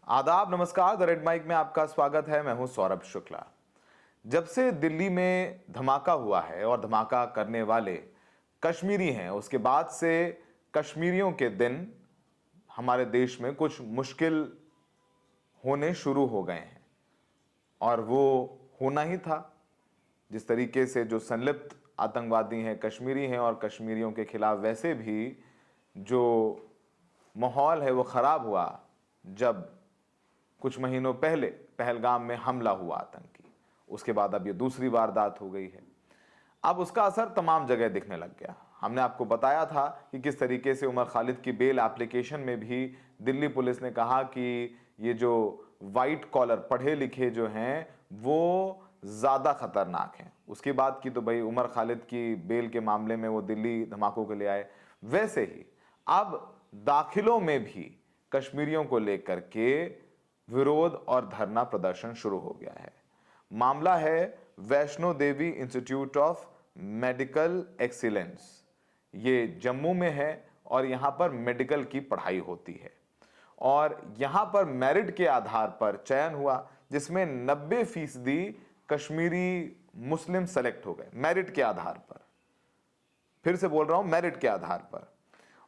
आदाब, नमस्कार। The red mic में आपका स्वागत है। मैं हूं सौरभ शुक्ला। जब से दिल्ली में धमाका हुआ है और धमाका करने वाले कश्मीरी हैं, उसके बाद से कश्मीरियों के दिन हमारे देश में कुछ मुश्किल होने शुरू हो गए हैं और वो होना ही था। जिस तरीके से जो संलिप्त आतंकवादी हैं कश्मीरी हैं और कश्मीरियों के खिलाफ वैसे भी जो माहौल है वो ख़राब हुआ जब कुछ महीनों पहले पहलगाम में हमला हुआ आतंकी, उसके बाद अब ये दूसरी वारदात हो गई है। अब उसका असर तमाम जगह दिखने लग गया। हमने आपको बताया था कि किस तरीके से उमर खालिद की बेल एप्लीकेशन में भी दिल्ली पुलिस ने कहा कि ये जो वाइट कॉलर पढ़े लिखे जो हैं वो ज़्यादा खतरनाक हैं। उसके बाद की तो भाई उमर खालिद की बेल के मामले में वो दिल्ली धमाकों के लिए आए। वैसे ही अब दाखिलों में भी कश्मीरियों को लेकर के विरोध और धरना प्रदर्शन शुरू हो गया है। मामला है Vaishno Devi institute of medical excellence. ये जम्मू में है और यहां पर मेडिकल की पढ़ाई होती है और यहां पर मेरिट के आधार पर चयन हुआ, जिसमें 90% कश्मीरी मुस्लिम सेलेक्ट हो गए मेरिट के आधार पर। फिर से बोल रहा हूं, मेरिट के आधार पर।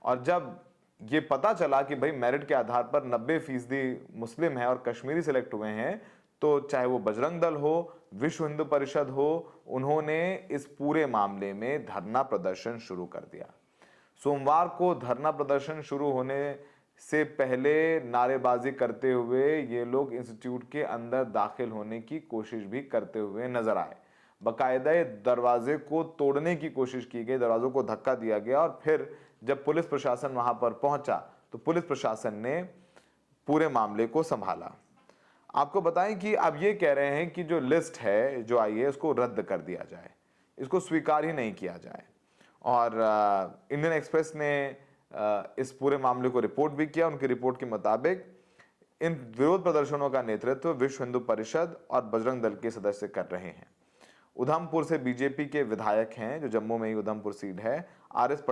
और जब ये पता चला कि भाई मेरिट के आधार पर 90% मुस्लिम है और कश्मीरी सिलेक्ट हुए हैं, तो चाहे वो बजरंग दल हो, विश्व हिंदू परिषद हो, उन्होंने इस पूरे मामले में धरना प्रदर्शन शुरू कर दिया। सोमवार को धरना प्रदर्शन शुरू होने से पहले नारेबाजी करते हुए ये लोग इंस्टीट्यूट के अंदर दाखिल होने की कोशिश भी करते हुए नजर आए। बाकायदा दरवाजे को तोड़ने की कोशिश की गई, दरवाजों को धक्का दिया गया और फिर जब पुलिस प्रशासन वहां पर पहुंचा तो पुलिस प्रशासन ने पूरे मामले को संभाला। आपको बताएं कि अब ये कह रहे हैं कि जो लिस्ट है जो आई है उसको रद्द कर दिया जाए, इसको स्वीकार ही नहीं किया जाए। और इंडियन एक्सप्रेस ने इस पूरे मामले को रिपोर्ट भी किया। उनकी रिपोर्ट के मुताबिक इन विरोध प्रदर्शनों का नेतृत्व विश्व हिंदू परिषद और बजरंग दल के सदस्य कर रहे हैं। उधमपुर से बीजेपी के विधायक हैं, जो जम्मू में ही उधमपुर सीट है, आर एस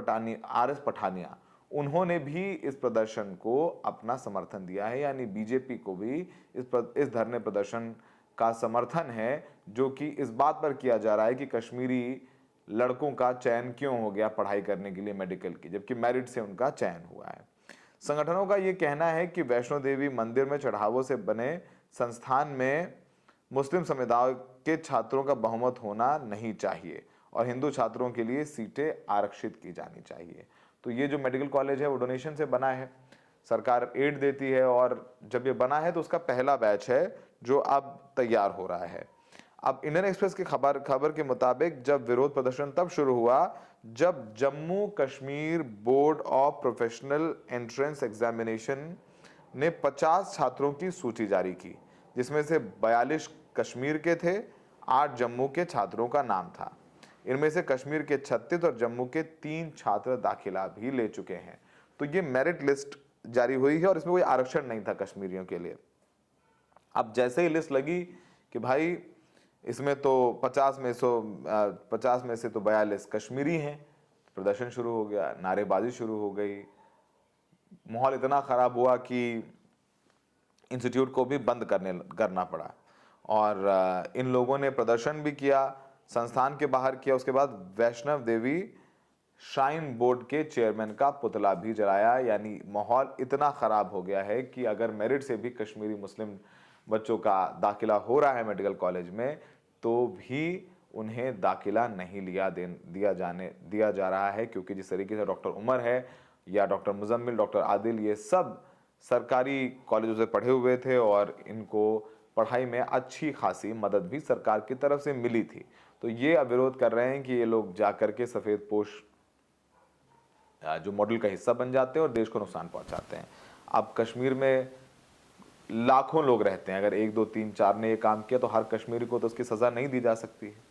पठानिया, उन्होंने भी इस प्रदर्शन को अपना समर्थन दिया है। यानी बीजेपी को भी इस धरने प्रदर्शन का समर्थन है, जो कि इस बात पर किया जा रहा है कि कश्मीरी लड़कों का चयन क्यों हो गया पढ़ाई करने के लिए मेडिकल की, जबकि मेरिट से उनका चयन हुआ है। संगठनों का यह कहना है कि वैष्णो देवी मंदिर में चढ़ावों से बने संस्थान में मुस्लिम समुदाय के छात्रों का बहुमत होना नहीं चाहिए और हिंदू छात्रों के लिए सीटें आरक्षित की जानी चाहिए। तो ये जो मेडिकल कॉलेज है वो डोनेशन से बना है, सरकार एड देती है और जब ये बना है तो उसका पहला बैच है जो अब तैयार हो रहा है। अब इंडियन एक्सप्रेस की खबर के मुताबिक जब विरोध प्रदर्शन तब शुरू हुआ जब Jammu Kashmir board of professional entrance examination ने 50 छात्रों की सूची जारी की, जिसमें से 42 कश्मीर के थे, 8 जम्मू के छात्रों का नाम था। इनमें से कश्मीर के 36 और जम्मू के 3 छात्र दाखिला भी ले चुके हैं। तो ये मेरिट लिस्ट जारी हुई है और इसमें कोई आरक्षण नहीं था कश्मीरियों के लिए। अब जैसे ही लिस्ट लगी कि भाई इसमें तो 50 में से तो 42 कश्मीरी हैं, प्रदर्शन शुरू हो गया, नारेबाजी शुरू हो गई। माहौल इतना खराब हुआ कि इंस्टीट्यूट को भी बंद करना पड़ा और इन लोगों ने प्रदर्शन भी किया, संस्थान के बाहर किया। उसके बाद वैष्णव देवी श्राइन बोर्ड के चेयरमैन का पुतला भी जलाया। यानी माहौल इतना खराब हो गया है कि अगर मेरिट से भी कश्मीरी मुस्लिम बच्चों का दाखिला हो रहा है मेडिकल कॉलेज में, तो भी उन्हें दाखिला नहीं दिया जा रहा है, क्योंकि जिस तरीके से डॉक्टर उमर है या डॉक्टर मुजम्मिल, डॉक्टर आदिल, ये सब सरकारी कॉलेजों से पढ़े हुए थे और इनको पढ़ाई में अच्छी खासी मदद भी सरकार की तरफ से मिली थी। तो ये विरोध कर रहे हैं कि ये लोग जाकर के सफेद पोश जो मॉडल का हिस्सा बन जाते हैं और देश को नुकसान पहुंचाते हैं। अब कश्मीर में लाखों लोग रहते हैं, अगर 1 2 3 4 ने ये काम किया तो हर कश्मीरी को तो उसकी सजा नहीं दी जा सकती है।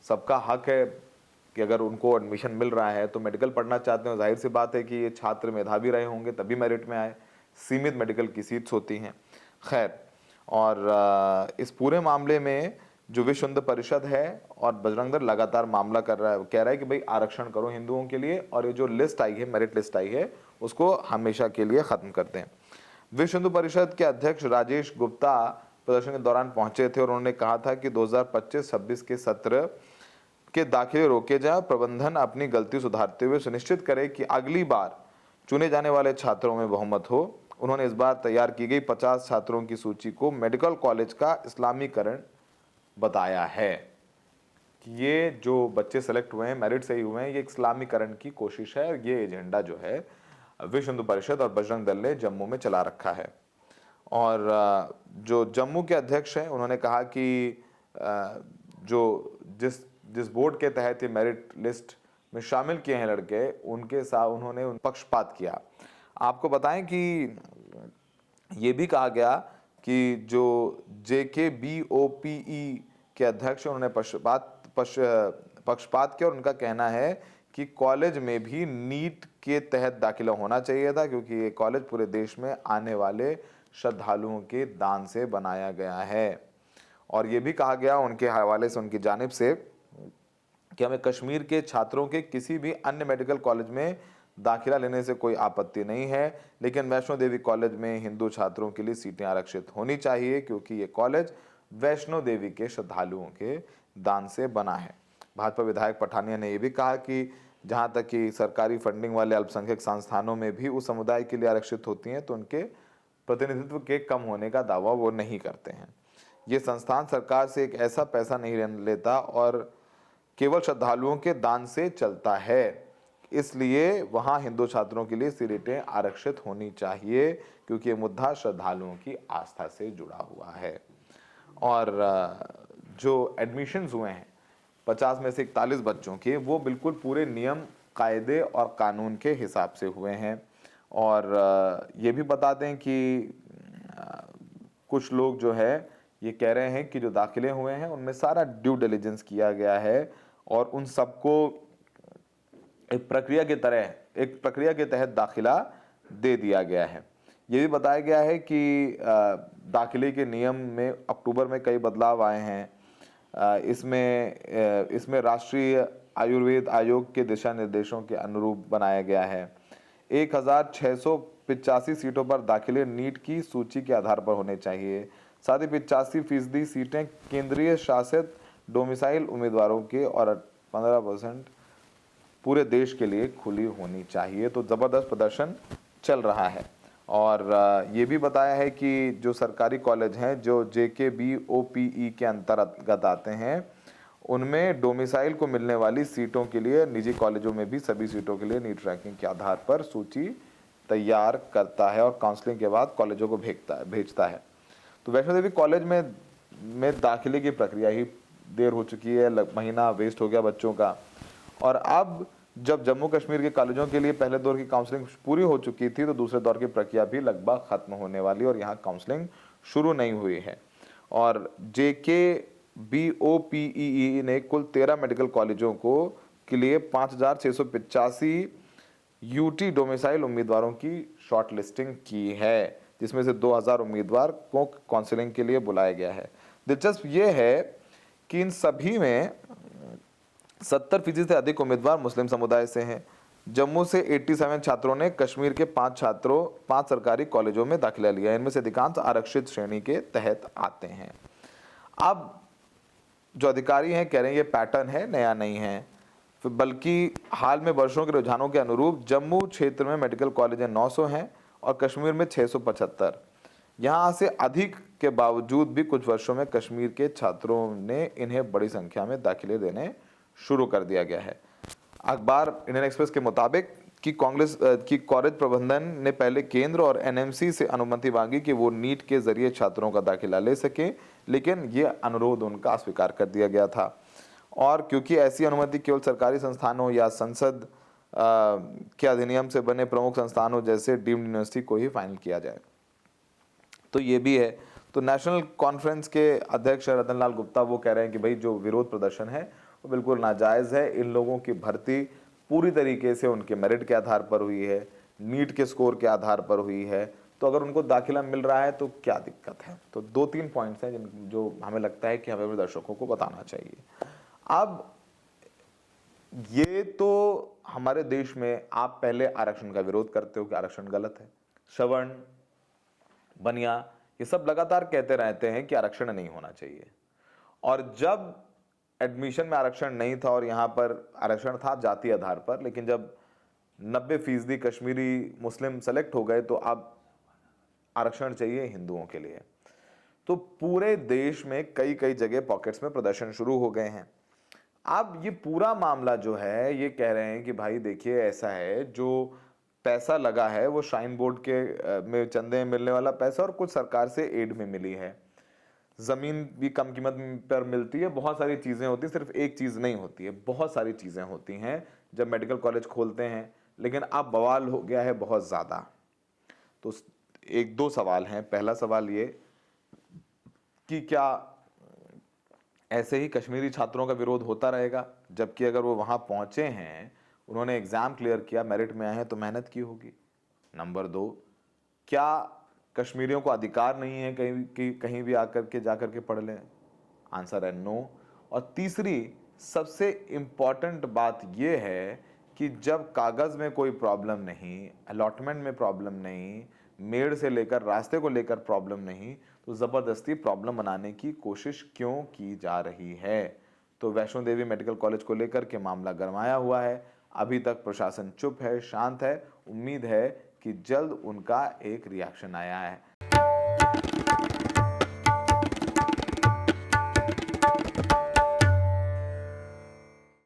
सबका हक है कि अगर उनको एडमिशन मिल रहा है तो मेडिकल पढ़ना चाहते हैं, जाहिर सी बात है कि ये छात्र मेधावी रहे होंगे तभी मेरिट में आए। सीमित मेडिकल की सीट्स होती हैं। खैर, और इस पूरे मामले में जो विश्व हिंदू परिषद है और बजरंग दल लगातार मामला कर रहा है, कह रहा है कि भाई आरक्षण करो हिंदुओं के लिए और ये जो लिस्ट आई है, मेरिट लिस्ट आई है, उसको हमेशा के लिए ख़त्म कर दें। विश्व हिंदू परिषद के अध्यक्ष राजेश गुप्ता प्रदर्शन के दौरान पहुंचे थे और उन्होंने कहा था कि 2025-26 के सत्र के दाखिले रोके जाए, प्रबंधन अपनी गलती सुधारते हुए सुनिश्चित करे कि अगली बार चुने जाने वाले छात्रों में बहुमत हो। उन्होंने इस बार तैयार की गई 50 छात्रों की सूची को मेडिकल कॉलेज का इस्लामीकरण बताया है कि ये जो बच्चे सेलेक्ट हुए हैं, मेरिट से ही हुए हैं, ये इस्लामीकरण की कोशिश है। और ये एजेंडा जो है विश्व हिंदू परिषद और बजरंग दल ने जम्मू में चला रखा है। और जो जम्मू के अध्यक्ष हैं उन्होंने कहा कि जो जिस बोर्ड के तहत ये मेरिट लिस्ट में शामिल किए हैं लड़के, उनके साथ उन्होंने पक्षपात किया। आपको बताएं कि ये भी कहा गया कि जो JKBOPE के अध्यक्ष उन्होंने पक्षपात किया और उनका कहना है कि कॉलेज में भी नीट के तहत दाखिला होना चाहिए था, क्योंकि ये कॉलेज पूरे देश में आने वाले श्रद्धालुओं के दान से बनाया गया है। और ये भी कहा गया उनके हवाले से, उनकी जानिब से, कि हमें कश्मीर के छात्रों के किसी भी अन्य मेडिकल कॉलेज में दाखिला लेने से कोई आपत्ति नहीं है, लेकिन वैष्णो देवी कॉलेज में हिंदू छात्रों के लिए सीटें आरक्षित होनी चाहिए, क्योंकि ये कॉलेज वैष्णो देवी के श्रद्धालुओं के दान से बना है। भाजपा विधायक पठानिया ने यह भी कहा कि जहां तक कि सरकारी फंडिंग वाले अल्पसंख्यक संस्थानों में भी उस समुदाय के लिए आरक्षित होती हैं, तो उनके प्रतिनिधित्व के कम होने का दावा वो नहीं करते हैं। ये संस्थान सरकार से एक ऐसा पैसा नहीं लेता और केवल श्रद्धालुओं के दान से चलता है, इसलिए वहां हिंदू छात्रों के लिए सीटें आरक्षित होनी चाहिए, क्योंकि ये मुद्दा श्रद्धालुओं की आस्था से जुड़ा हुआ है। और जो एडमिशन्स हुए हैं 50 में से 41 बच्चों के, वो बिल्कुल पूरे नियम, कायदे और कानून के हिसाब से हुए हैं। और ये भी बता दें कि कुछ लोग जो है ये कह रहे हैं कि जो दाखिले हुए हैं उनमें सारा ड्यू डिलिजेंस किया गया है और उन सबको एक प्रक्रिया के तहत दाखिला दे दिया गया है। ये भी बताया गया है कि दाखिले के नियम में अक्टूबर में कई बदलाव आए हैं। इसमें राष्ट्रीय आयुर्वेद आयोग के दिशा निर्देशों के अनुरूप बनाया गया है। 1685 सीटों पर दाखिले नीट की सूची के आधार पर होने चाहिए। साथ ही 85% सीटें केंद्रीय शासित डोमिसाइल उम्मीदवारों के और 15% पूरे देश के लिए खुली होनी चाहिए। तो ज़बरदस्त प्रदर्शन चल रहा है। और ये भी बताया है कि जो सरकारी कॉलेज हैं जो JKBOPE के अंतर्गत आते हैं, उनमें डोमिसाइल को मिलने वाली सीटों के लिए निजी कॉलेजों में भी सभी सीटों के लिए नीट रैंकिंग के आधार पर सूची तैयार करता है और काउंसलिंग के बाद कॉलेजों को भेजता है। तो वैष्णो देवी कॉलेज में दाखिले की प्रक्रिया ही देर हो चुकी है, महीना वेस्ट हो गया बच्चों का। और अब जब जम्मू कश्मीर के कॉलेजों के लिए पहले दौर की काउंसलिंग पूरी हो चुकी थी, तो दूसरे दौर की प्रक्रिया भी लगभग खत्म होने वाली और यहाँ काउंसलिंग शुरू नहीं हुई है। और JKBOPE ने कुल 13 मेडिकल कॉलेजों के लिए 5685 UT डोमिसाइल उम्मीदवारों की शॉर्ट लिस्टिंग की है, जिसमें से 2000 उम्मीदवार को काउंसलिंग के लिए बुलाया गया है। दिलचस्प ये है कि इन सभी में 70% से अधिक उम्मीदवार मुस्लिम समुदाय से हैं। जम्मू से 87 छात्रों ने कश्मीर के 5 सरकारी कॉलेजों में दाखिला लिया। इनमें से अधिकांश आरक्षित श्रेणी के तहत आते हैं। अब जो अधिकारी हैं कह रहे हैं ये पैटर्न है, नया नहीं है, बल्कि हाल में वर्षों के रुझानों के अनुरूप जम्मू क्षेत्र में मेडिकल कॉलेज 900 हैं और कश्मीर में 675। यहाँ से अधिक के बावजूद भी कुछ वर्षों में कश्मीर के छात्रों ने इन्हें बड़ी संख्या में दाखिले देने शुरू कर दिया गया है। अखबार इंडियन एक्सप्रेस के मुताबिक कि कॉलेज प्रबंधन ने पहले केंद्र और NMC से अनुमति मांगी कि वो नीट के जरिए छात्रों का दाखिला ले सके, लेकिन ये अनुरोध उनका अस्वीकार कर दिया गया था। और क्योंकि ऐसी अनुमति केवल सरकारी संस्थानों या संसद के अधिनियम से बने प्रमुख संस्थानों जैसे डीम्ड यूनिवर्सिटी को ही फाइनल किया जाए, तो ये भी है। तो नेशनल कॉन्फ्रेंस के अध्यक्ष रतन लाल गुप्ता वो कह रहे हैं कि भाई जो विरोध प्रदर्शन है वो बिल्कुल नाजायज़ है। इन लोगों की भर्ती पूरी तरीके से उनके मेरिट के आधार पर हुई है, नीट के स्कोर के आधार पर हुई है। तो अगर उनको दाखिला मिल रहा है तो क्या दिक्कत है। तो 2-3 पॉइंट्स हैं जो हमें लगता है कि हमें अपने दर्शकों को बताना चाहिए। अब ये तो हमारे देश में आप पहले आरक्षण का विरोध करते हो कि आरक्षण गलत है, सवर्ण, बनिया, ये सब लगातार कहते रहते हैं कि आरक्षण नहीं होना चाहिए। और जब एडमिशन में आरक्षण नहीं था और यहाँ पर आरक्षण था जाति आधार पर, लेकिन जब 90% कश्मीरी मुस्लिम सेलेक्ट हो गए तो अब आरक्षण चाहिए हिंदुओं के लिए। तो पूरे देश में कई कई जगह पॉकेट्स में प्रदर्शन शुरू हो गए हैं। अब ये पूरा मामला जो है ये कह रहे हैं कि भाई देखिए ऐसा है, जो पैसा लगा है वो श्राइन बोर्ड के में चंदे में मिलने वाला पैसा और कुछ सरकार से एड में मिली है। जमीन भी कम कीमत पर मिलती है, बहुत सारी चीजें होती हैं, सिर्फ एक चीज नहीं होती है, बहुत सारी चीजें होती हैं जब मेडिकल कॉलेज खोलते हैं। लेकिन अब बवाल हो गया है बहुत ज्यादा। तो एक दो सवाल हैं। पहला सवाल ये कि क्या ऐसे ही कश्मीरी छात्रों का विरोध होता रहेगा, जबकि अगर वो वहां पहुंचे हैं, उन्होंने एग्जाम क्लियर किया, मेरिट में आए हैं, तो मेहनत की होगी। नंबर 2, क्या कश्मीरियों को अधिकार नहीं है कहीं भी आकर के जाकर के पढ़ लें? आंसर है नो। और तीसरी सबसे इंपॉर्टेंट बात यह है कि जब कागज में कोई प्रॉब्लम नहीं, अलॉटमेंट में प्रॉब्लम नहीं, मेड़ से लेकर रास्ते को लेकर प्रॉब्लम नहीं, तो जबरदस्ती प्रॉब्लम बनाने की कोशिश क्यों की जा रही है? तो वैष्णो देवी मेडिकल कॉलेज को लेकर के मामला गरमाया हुआ है। अभी तक प्रशासन चुप है, शांत है। उम्मीद है कि जल्द उनका एक रिएक्शन आया है।